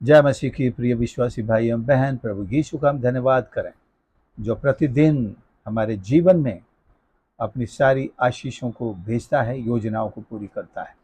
जय मसीह की प्रिय विश्वासी भाई एवं बहन, प्रभु यीशु का हम धन्यवाद करें जो प्रतिदिन हमारे जीवन में अपनी सारी आशीषों को भेजता है, योजनाओं को पूरी करता है।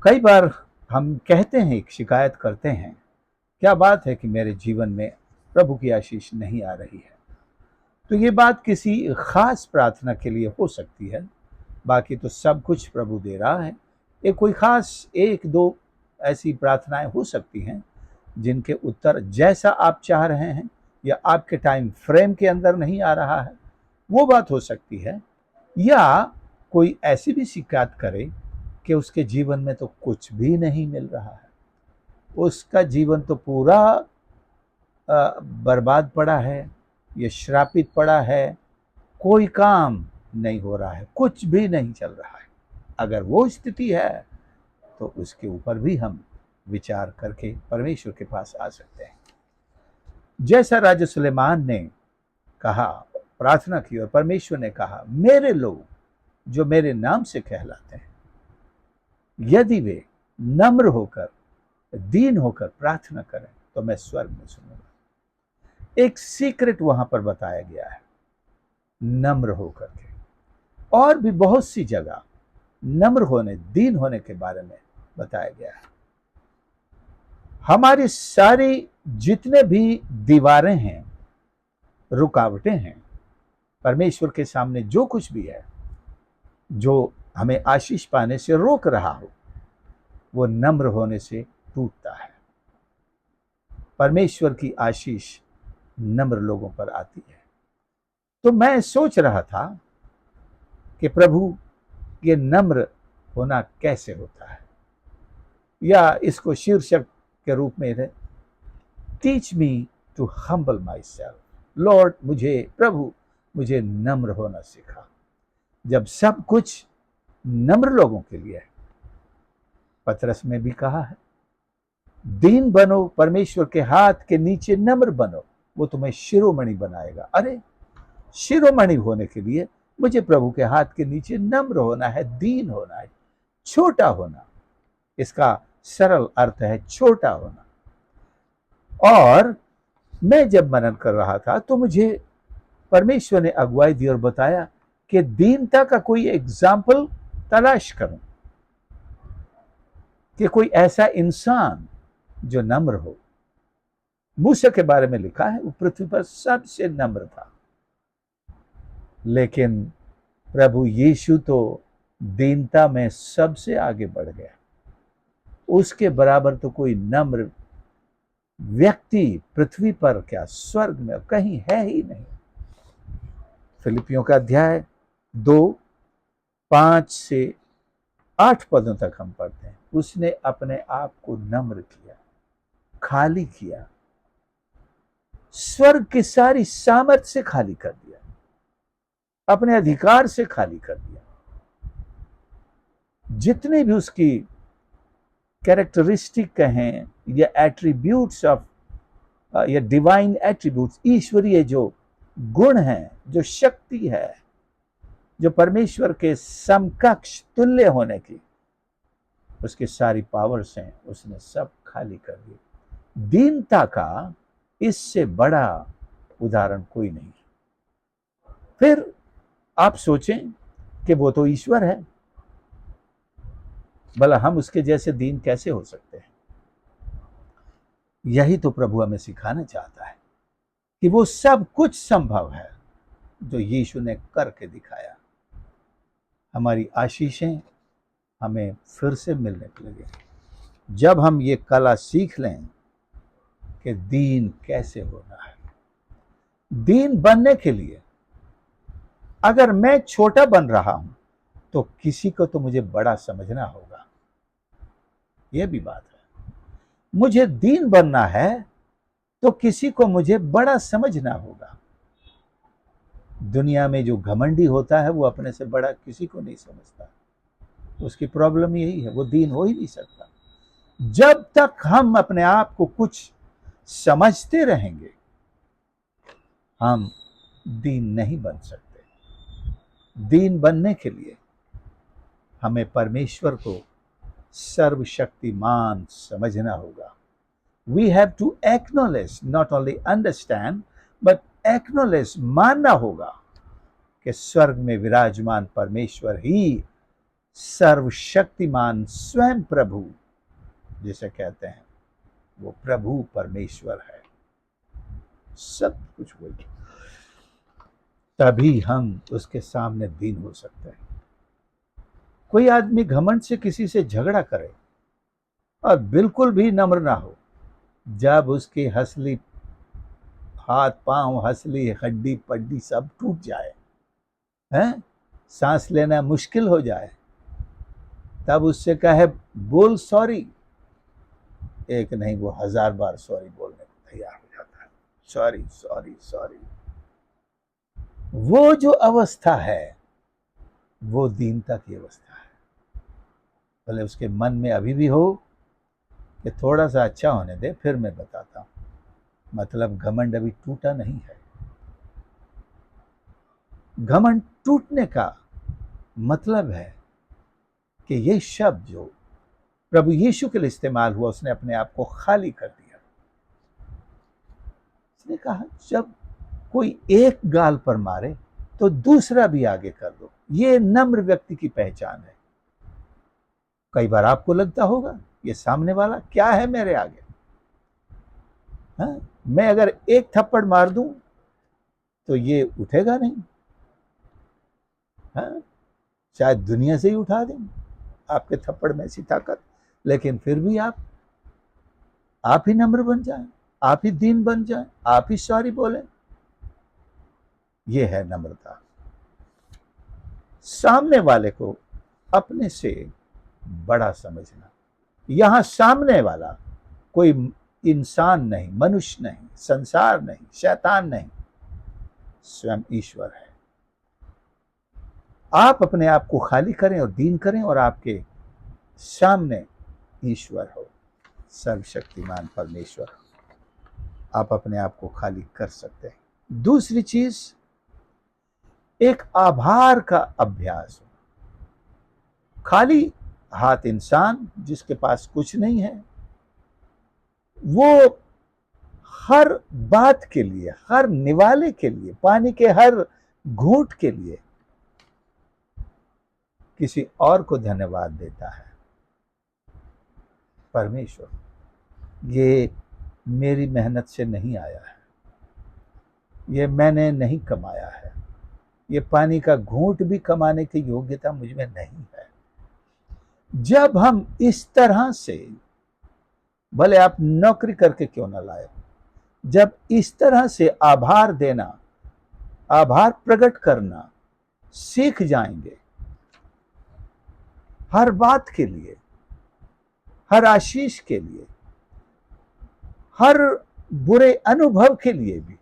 कई बार हम कहते हैं, एक शिकायत करते हैं, क्या बात है कि मेरे जीवन में प्रभु की आशीष नहीं आ रही है। तो ये बात किसी खास प्रार्थना के लिए हो सकती है, बाकी तो सब कुछ प्रभु दे रहा है। एक कोई खास एक दो ऐसी प्रार्थनाएं हो सकती हैं जिनके उत्तर जैसा आप चाह रहे हैं या आपके टाइम फ्रेम के अंदर नहीं आ रहा है, वो बात हो सकती है। या कोई ऐसी भी शिकायत करे कि उसके जीवन में तो कुछ भी नहीं मिल रहा है, उसका जीवन तो पूरा बर्बाद पड़ा है, ये श्रापित पड़ा है, कोई काम नहीं हो रहा है, कुछ भी नहीं चल रहा है। अगर वो स्थिति है तो उसके ऊपर भी हम विचार करके परमेश्वर के पास आ सकते हैं। जैसा राजा सुलेमान ने कहा, प्रार्थना की और परमेश्वर ने कहा, मेरे लोग जो मेरे नाम से कहलाते हैं यदि वे नम्र होकर दीन होकर प्रार्थना करें तो मैं स्वर्ग में सुनूंगा। एक सीक्रेट वहां पर बताया गया है, नम्र होकर के। और भी बहुत सी जगह नम्र होने, दीन होने के बारे में बताया गया है। हमारी सारी जितने भी दीवारें हैं, रुकावटें हैं, परमेश्वर के सामने जो कुछ भी है जो हमें आशीष पाने से रोक रहा हो, वो नम्र होने से टूटता है। परमेश्वर की आशीष नम्र लोगों पर आती है। तो मैं सोच रहा था कि प्रभु, ये नम्र होना कैसे होता है, या इसको शीर्षक के रूप में है, teach me to humble myself. Lord, प्रभु मुझे नम्र होना सिखा। जब सब कुछ नम्र लोगों के लिए है, पतरस में भी कहा है, दीन बनो, परमेश्वर के हाथ के नीचे नम्र बनो, वो तुम्हें शिरोमणि बनाएगा। अरे, शिरोमणि होने के लिए मुझे प्रभु के हाथ के नीचे नम्र होना है, दीन होना है, छोटा होना। इसका सरल अर्थ है छोटा होना। और मैं जब मनन कर रहा था तो मुझे परमेश्वर ने अगुवाई दी और बताया कि दीनता का कोई एग्जाम्पल तलाश करूं, कि कोई ऐसा इंसान जो नम्र हो। मूसा के बारे में लिखा है, वो पृथ्वी पर सबसे नम्र था, लेकिन प्रभु यीशु तो दीनता में सबसे आगे बढ़ गया। उसके बराबर तो कोई नम्र व्यक्ति पृथ्वी पर, क्या स्वर्ग में, कहीं है ही नहीं। फिलिपियों का अध्याय 2:5 से 8 पदों तक हम पढ़ते हैं। उसने अपने आप को नम्र किया, खाली किया, स्वर्ग की सारी सामर्थ से खाली कर दिया, अपने अधिकार से खाली कर दिया। जितने भी उसकी कैरेक्टरिस्टिक कहें या एट्रीब्यूट्स ऑफ या डिवाइन एट्रीब्यूट्स, ईश्वरीय जो गुण हैं, जो शक्ति है, जो परमेश्वर के समकक्ष तुल्य होने की उसकी सारी पावर्स हैं, उसने सब खाली कर दी। दीनता का इससे बड़ा उदाहरण कोई नहीं। फिर आप सोचें कि वो तो ईश्वर है, भला हम उसके जैसे दीन कैसे हो सकते हैं। यही तो प्रभु हमें सिखाना चाहता है कि वो सब कुछ संभव है जो यीशु ने करके दिखाया। हमारी आशीषें हमें फिर से मिलने लगे जब हम ये कला सीख लें कि दीन कैसे होना है। दीन बनने के लिए अगर मैं छोटा बन रहा हूं तो किसी को तो मुझे बड़ा समझना होगा, यह भी बात है। मुझे दीन बनना है तो किसी को मुझे बड़ा समझना होगा। दुनिया में जो घमंडी होता है वो अपने से बड़ा किसी को नहीं समझता। उसकी प्रॉब्लम यही है, वो दीन हो ही नहीं सकता। जब तक हम अपने आप को कुछ समझते रहेंगे, हम दीन नहीं बन सकते। दीन बनने के लिए हमें परमेश्वर को सर्वशक्तिमान समझना होगा। We have to acknowledge, not only understand but acknowledge, मानना होगा कि स्वर्ग में विराजमान परमेश्वर ही सर्वशक्तिमान स्वयं प्रभु जिसे कहते हैं, वो प्रभु परमेश्वर है, सब कुछ वही। तभी हम उसके सामने दीन हो सकते हैं। कोई आदमी घमंड से किसी से झगड़ा करे और बिल्कुल भी नम्र ना हो, जब उसकी हसली हाथ पांव, हसली हड्डी पड्डी सब टूट जाए, हैं, सांस लेना मुश्किल हो जाए, तब उससे कहे बोल सॉरी, एक नहीं वो 1000 बार सॉरी बोलने को तैयार हो जाता है। Sorry sorry sorry. वो जो अवस्था है वो दीनता की अवस्था है। भले उसके मन में अभी भी हो कि थोड़ा सा अच्छा होने दे फिर मैं बताता हूं, मतलब घमंड अभी टूटा नहीं है। घमंड टूटने का मतलब है कि ये शब्द जो प्रभु यीशु के लिए इस्तेमाल हुआ, उसने अपने आप को खाली कर दिया। उसने कहा जब कोई एक गाल पर मारे तो दूसरा भी आगे कर दो। ये नम्र व्यक्ति की पहचान है। कई बार आपको लगता होगा ये सामने वाला क्या है मेरे आगे, हाँ? मैं अगर एक थप्पड़ मार दूं तो ये उठेगा नहीं, हाँ? शायद दुनिया से ही उठा दें आपके थप्पड़ में ऐसी ताकत, लेकिन फिर भी आप ही नम्र बन जाएं, आप ही दीन बन जाएं, आप ही सॉरी बोलें। ये है नम्रता। सामने वाले को अपने से बड़ा समझना। यहां सामने वाला कोई इंसान नहीं, मनुष्य नहीं, संसार नहीं, शैतान नहीं, स्वयं ईश्वर है। आप अपने आप को खाली करें और दीन करें और आपके सामने ईश्वर हो, सर्वशक्तिमान परमेश्वर। आप अपने आप को खाली कर सकते हैं। दूसरी चीज, एक आभार का अभ्यास हो। खाली हाथ इंसान जिसके पास कुछ नहीं है, वो हर बात के लिए, हर निवाले के लिए, पानी के हर घूंट के लिए किसी और को धन्यवाद देता है। परमेश्वर, ये मेरी मेहनत से नहीं आया है, ये मैंने नहीं कमाया है, ये पानी का घूंट भी कमाने की योग्यता मुझ में नहीं है। जब हम इस तरह से, भले आप नौकरी करके क्यों ना लाए, जब इस तरह से आभार देना, आभार प्रकट करना सीख जाएंगे, हर बात के लिए, हर आशीष के लिए, हर बुरे अनुभव के लिए भी,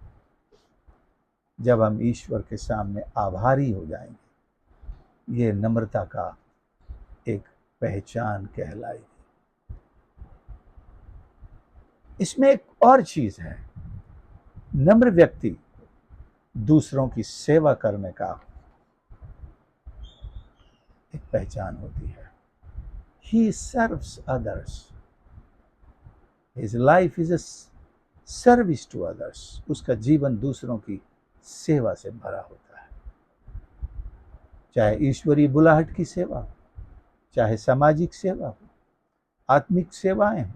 जब हम ईश्वर के सामने आभारी हो जाएंगे, ये नम्रता का एक पहचान कहलाएगी। इसमें एक और चीज है, नम्र व्यक्ति दूसरों की सेवा करने का एक पहचान होती है। He serves others. His life is a service to others. उसका जीवन दूसरों की सेवा से भरा होता है। चाहे ईश्वरीय बुलाहट की सेवा हो, चाहे सामाजिक सेवा हो, आत्मिक सेवाएं हो,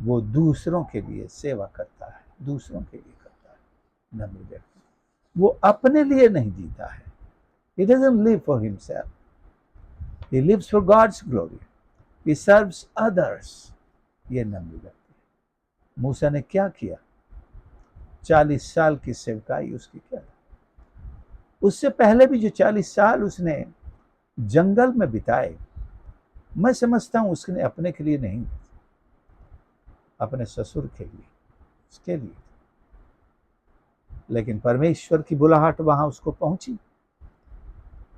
वो दूसरों के लिए सेवा करता है, दूसरों के लिए करता है। नम्र व्यक्ति, वो अपने लिए नहीं जीता है। He doesn't live for himself. He lives for God's glory. He serves others. ये नम्र व्यक्ति है। मूसा ने क्या किया? 40 साल की सेवकाई उसकी क्या था? उससे पहले भी जो 40 साल उसने जंगल में बिताए, मैं समझता हूं उसने अपने के लिए नहीं, अपने ससुर के लिए, उसके लिए। लेकिन परमेश्वर की बुलाहट वहां उसको पहुंची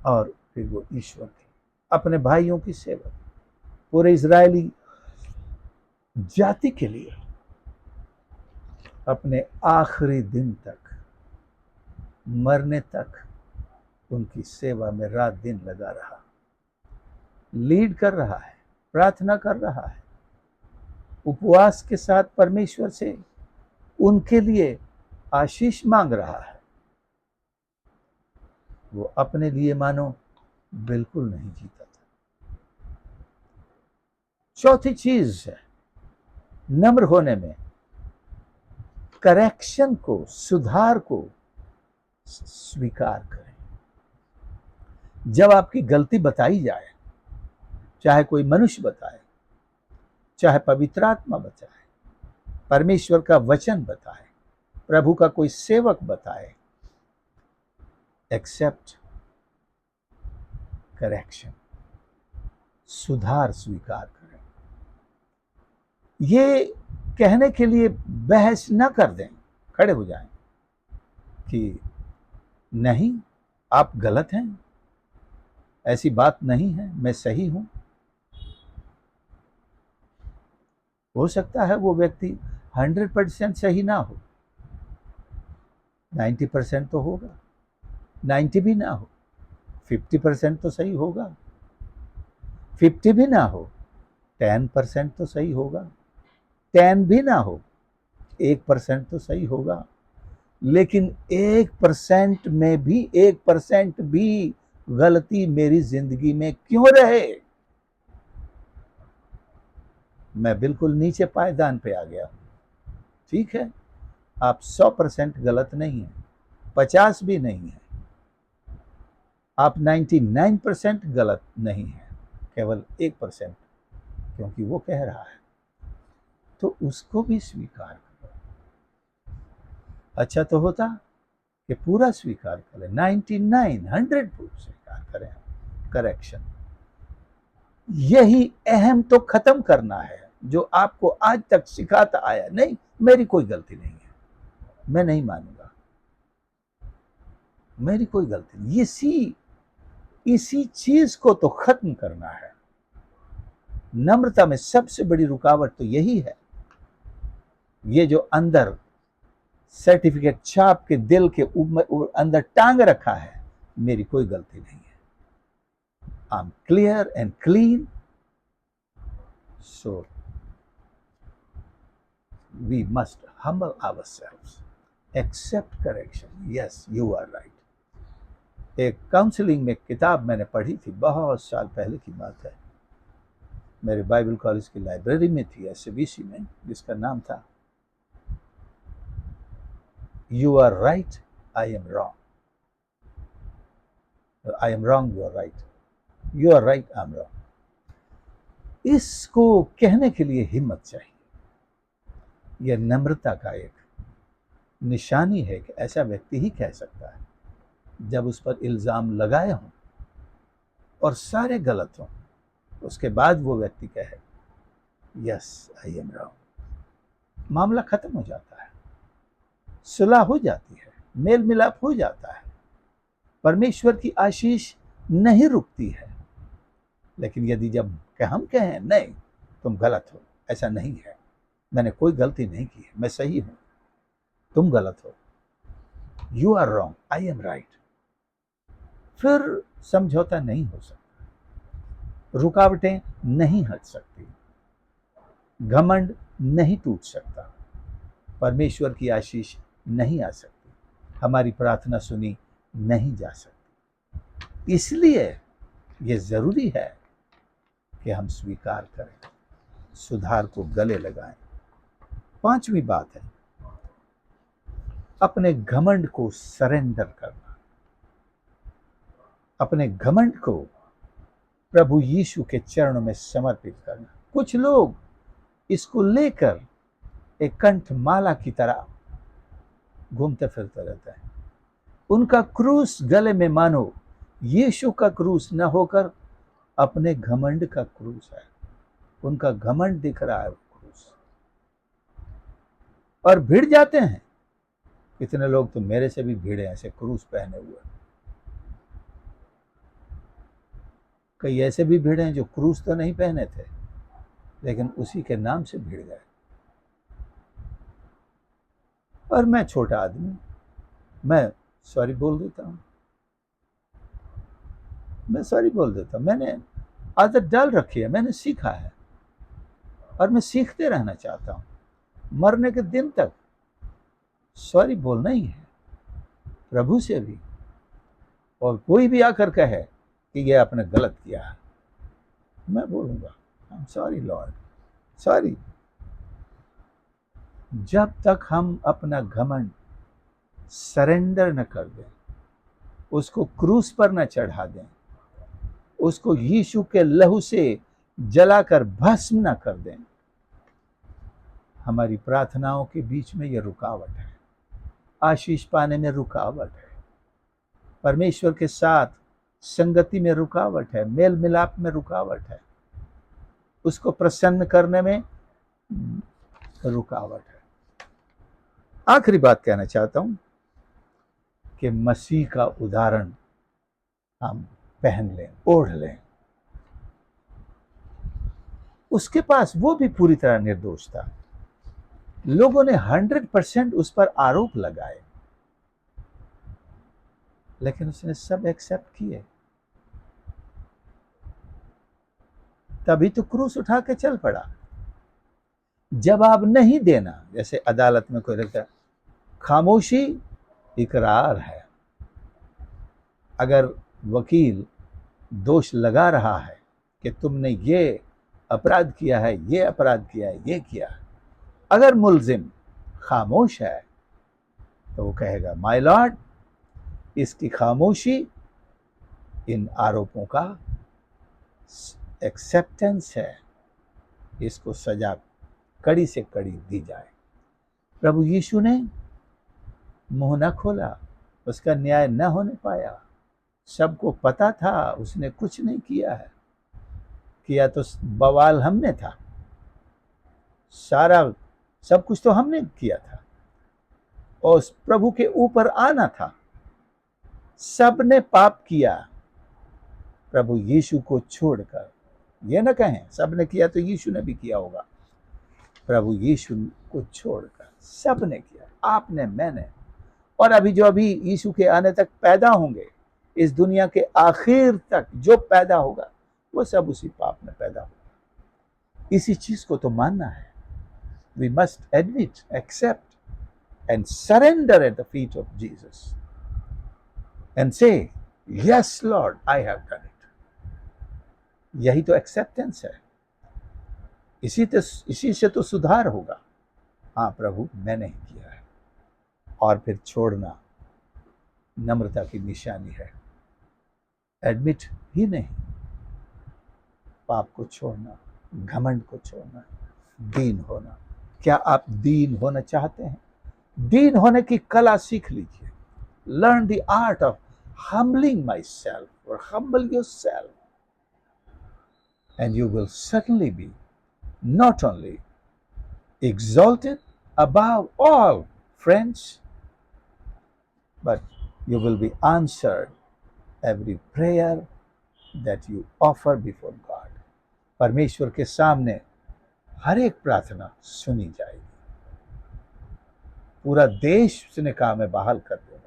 और फिर वो ईश्वर की, अपने भाइयों की सेवा, पूरे इजरायली जाति के लिए अपने आखिरी दिन तक, मरने तक उनकी सेवा में रात दिन लगा रहा, लीड कर रहा है, प्रार्थना कर रहा है। उपवास के साथ परमेश्वर से उनके लिए आशीष मांग रहा है, वो अपने लिए मानो बिल्कुल नहीं जीता था। चौथी चीज है नम्र होने में, करेक्शन को, सुधार को स्वीकार करें। जब आपकी गलती बताई जाए, चाहे कोई मनुष्य बताए, चाहे पवित्र आत्मा बताए, परमेश्वर का वचन बताए, प्रभु का कोई सेवक बताए, एक्सेप्ट करेक्शन, सुधार स्वीकार करें। ये कहने के लिए बहस न कर दें, खड़े हो जाएं कि नहीं, आप गलत हैं, ऐसी बात नहीं है, मैं सही हूं। हो सकता है वो व्यक्ति 100% सही ना हो, 90% तो होगा, 90 भी ना हो, 50% तो सही होगा, 50 भी ना हो, 10% तो सही होगा, 10 भी ना हो, 1% तो सही होगा। लेकिन 1% में भी 1% भी गलती मेरी जिंदगी में क्यों रहे? मैं बिल्कुल नीचे पायदान पे आ गया। ठीक है, आप 100% गलत नहीं है, 50 भी नहीं है, आप 99% गलत नहीं है, केवल 1%, क्योंकि वो कह रहा है तो उसको भी स्वीकार करो। अच्छा तो होता कि पूरा स्वीकार करें, 100% स्वीकार करें। करेक्शन, यही अहम तो खत्म करना है जो आपको आज तक सिखाता आया, नहीं मेरी कोई गलती नहीं है, मैं नहीं मानूंगा, मेरी कोई गलती नहीं। इसी चीज को तो खत्म करना है। नम्रता में सबसे बड़ी रुकावट तो यही है, ये जो अंदर सर्टिफिकेट छाप के दिल के अंदर टांग रखा है, मेरी कोई गलती नहीं है, I am clear and clean, so we must humble ourselves, accept correction, yes you are right। एक काउंसलिंग में किताब मैंने पढ़ी थी, बहुत साल पहले की बात है, मेरे बाइबल कॉलेज की लाइब्रेरी में थी, एसबीसी में, जिसका नाम था you are right I am wrong, I am wrong you are right, you are right I am wrong. इसको कहने के लिए हिम्मत चाहिए। यह नम्रता का एक निशानी है कि ऐसा व्यक्ति ही कह सकता है, जब उस पर इल्जाम लगाए हों और सारे गलत हों, उसके बाद वो व्यक्ति कहे यस आई एम रॉन्ग, मामला खत्म हो जाता है, सुलह हो जाती है, मेल मिलाप हो जाता है, परमेश्वर की आशीष नहीं रुकती है। लेकिन यदि जब हम कहें नहीं तुम गलत हो, ऐसा नहीं है, मैंने कोई गलती नहीं की है, मैं सही हूं, तुम गलत हो, you are wrong I am right, फिर समझौता नहीं हो सकता, रुकावटें नहीं हट सकती, घमंड नहीं टूट सकता, परमेश्वर की आशीष नहीं आ सकती, हमारी प्रार्थना सुनी नहीं जा सकती। इसलिए ये जरूरी है कि हम स्वीकार करें, सुधार को गले लगाएं। पांचवी बात है अपने घमंड को सरेंडर करना, अपने घमंड को प्रभु यीशु के चरणों में समर्पित करना। कुछ लोग इसको लेकर एक कंठमाला की तरह घूमते फिरते रहते हैं, उनका क्रूस गले में मानो यीशु का क्रूस न होकर अपने घमंड का क्रूस है, उनका घमंड दिख रहा है क्रूस, और भिड़ जाते हैं। कितने लोग तो मेरे से भी भिड़े ऐसे क्रूस पहने हुए, कई ऐसे भी भिड़े हैं जो क्रूस तो नहीं पहने थे लेकिन उसी के नाम से भिड़ गए। और मैं छोटा आदमी, मैं सॉरी बोल देता हूं, मैं सॉरी बोल देता हूं, मैंने आदत डाल रखी है, मैंने सीखा है। और मैं सीखते रहना चाहता हूँ, मरने के दिन तक सॉरी बोलना ही है प्रभु से भी। और कोई भी आकर कहे कि ये आपने गलत किया है, मैं बोलूंगा I am sorry Lord, sorry. जब तक हम अपना घमंड सरेंडर न कर दें, उसको क्रूस पर न चढ़ा दें, उसको यीशु के लहू से जलाकर भस्म न कर दें, हमारी प्रार्थनाओं के बीच में यह रुकावट है, आशीष पाने में रुकावट है, परमेश्वर के साथ संगति में रुकावट है, मेल मिलाप में रुकावट है, उसको प्रसन्न करने में रुकावट है। आखिरी बात कहना चाहता हूं कि मसीह का उदाहरण हम पहन लें, ओढ़ लें। उसके पास वो भी पूरी तरह निर्दोष था। लोगों ने 100% उस पर आरोप लगाए, लेकिन उसने सब एक्सेप्ट किए। तभी तो क्रूस उठा के चल पड़ा। जवाब नहीं देना, जैसे अदालत में कोई लगता है, खामोशी इकरार है। अगर वकील दोष लगा रहा है कि तुमने ये अपराध किया है, ये अपराध किया है, ये किया है, अगर मुल्जिम खामोश है तो वो कहेगा माय लॉर्ड, इसकी खामोशी इन आरोपों का एक्सेप्टेंस है, इसको सजा कड़ी से कड़ी दी जाए। प्रभु यीशु ने मुंह न खोला, उसका न्याय न होने पाया। सबको पता था उसने कुछ नहीं किया है, किया तो बवाल हमने था, सारा सब कुछ तो हमने किया था, और प्रभु के ऊपर आना था। सबने पाप किया, प्रभु यीशु को छोड़कर। ये न कहें सबने किया तो यीशु ने भी किया होगा, प्रभु यीशु को छोड़कर सबने किया, आपने, मैंने, और अभी जो अभी यीशु के आने तक पैदा होंगे, इस दुनिया के आखिर तक जो पैदा होगा वो सब उसी पाप में पैदा होगा। इसी चीज को तो मानना है। We must admit, accept and surrender at the feet of Jesus and say yes lord I have done it. यही तो एक्सेप्टेंस है। इसी से तो सुधार होगा। हाँ प्रभु मैंने ही किया है, और फिर छोड़ना नम्रता की निशानी है। एडमिट ही नहीं, पाप को छोड़ना, घमंड को छोड़ना, दीन होना। क्या आप दीन होना चाहते हैं? दीन होने की कला सीख लीजिए। Learn the art of humbling myself or humble yourself, and you will certainly be not only exalted above all friends, but you will be answered every prayer that you offer before God. परमेश्वर के सामने हर एक प्रार्थना सुनी जाएगी। पूरा देश उसने कहा मैं बहाल कर दूंगा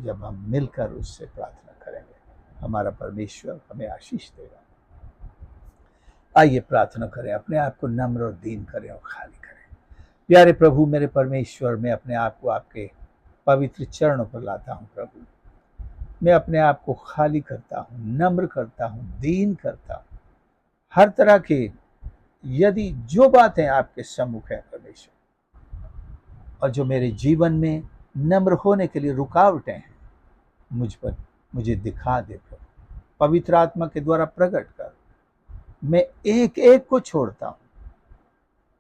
जब हम मिलकर उससे प्रार्थना करेंगे। हमारा परमेश्वर हमें आशीष देगा। आइए प्रार्थना करें, अपने आप को नम्र और दीन करें और खाली करें। प्यारे प्रभु, मेरे परमेश्वर, मैं अपने आप को आपके पवित्र चरणों पर लाता हूँ। प्रभु मैं अपने आप को खाली करता हूँ, नम्र करता हूँ, दीन करता हूँ। हर तरह के यदि जो बातें आपके सम्मुख है परमेश्वर, और जो मेरे जीवन में नम्र होने के लिए रुकावटें हैं, मुझे दिखा दे प्रभु। पवित्र आत्मा के द्वारा प्रकट कर। मैं एक एक को छोड़ता हूँ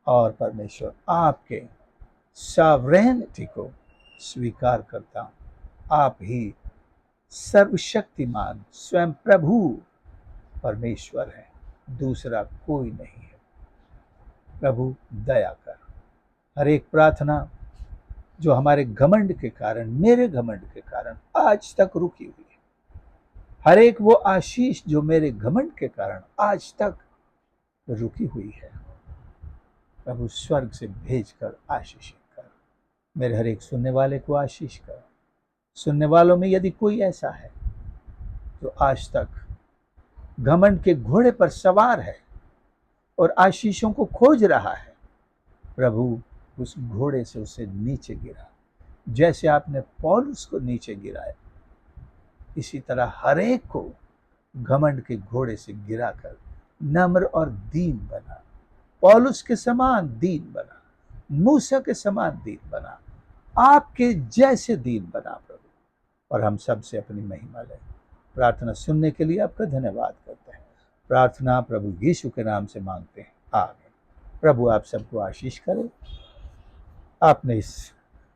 और परमेश्वर आपके सॉवरेनिटी को स्वीकार करता हूँ। आप ही सर्वशक्तिमान स्वयं प्रभु परमेश्वर है, दूसरा कोई नहीं है। प्रभु दया कर। हर एक प्रार्थना जो हमारे घमंड के कारण, मेरे घमंड के कारण आज तक रुकी हुई है, हर एक वो आशीष जो मेरे घमंड के कारण आज तक रुकी हुई है, प्रभु स्वर्ग से भेजकर आशीषित कर। मेरे हर एक सुनने वाले को आशीष कर। सुनने वालों में यदि कोई ऐसा है जो आज तक घमंड के घोड़े पर सवार है, और आशीषों को खोज रहा है, प्रभु उस घोड़े से उसे नीचे गिरा। जैसे आपने पौलुस को नीचे गिराया, इसी तरह हर एक को घमंड के घोड़े से गिराकर नम्र और दीन बना, पौलुस के समान दीन बना, मूसा के समान दीन बना, आपके जैसे दीन बना प्रभु। और हम सब से अपनी महिमा लें। प्रार्थना सुनने के लिए आपका धन्यवाद करते हैं। प्रार्थना प्रभु यीशु के नाम से मांगते हैं, आमीन। प्रभु आप सबको आशीष करे। आपने इस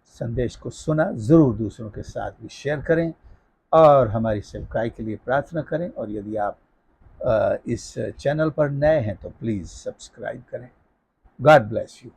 संदेश को सुना, जरूर दूसरों के साथ भी शेयर करें और हमारी सेवकाई के लिए प्रार्थना करें। और यदि आप इस चैनल पर नए हैं तो प्लीज़ सब्सक्राइब करें। God bless you.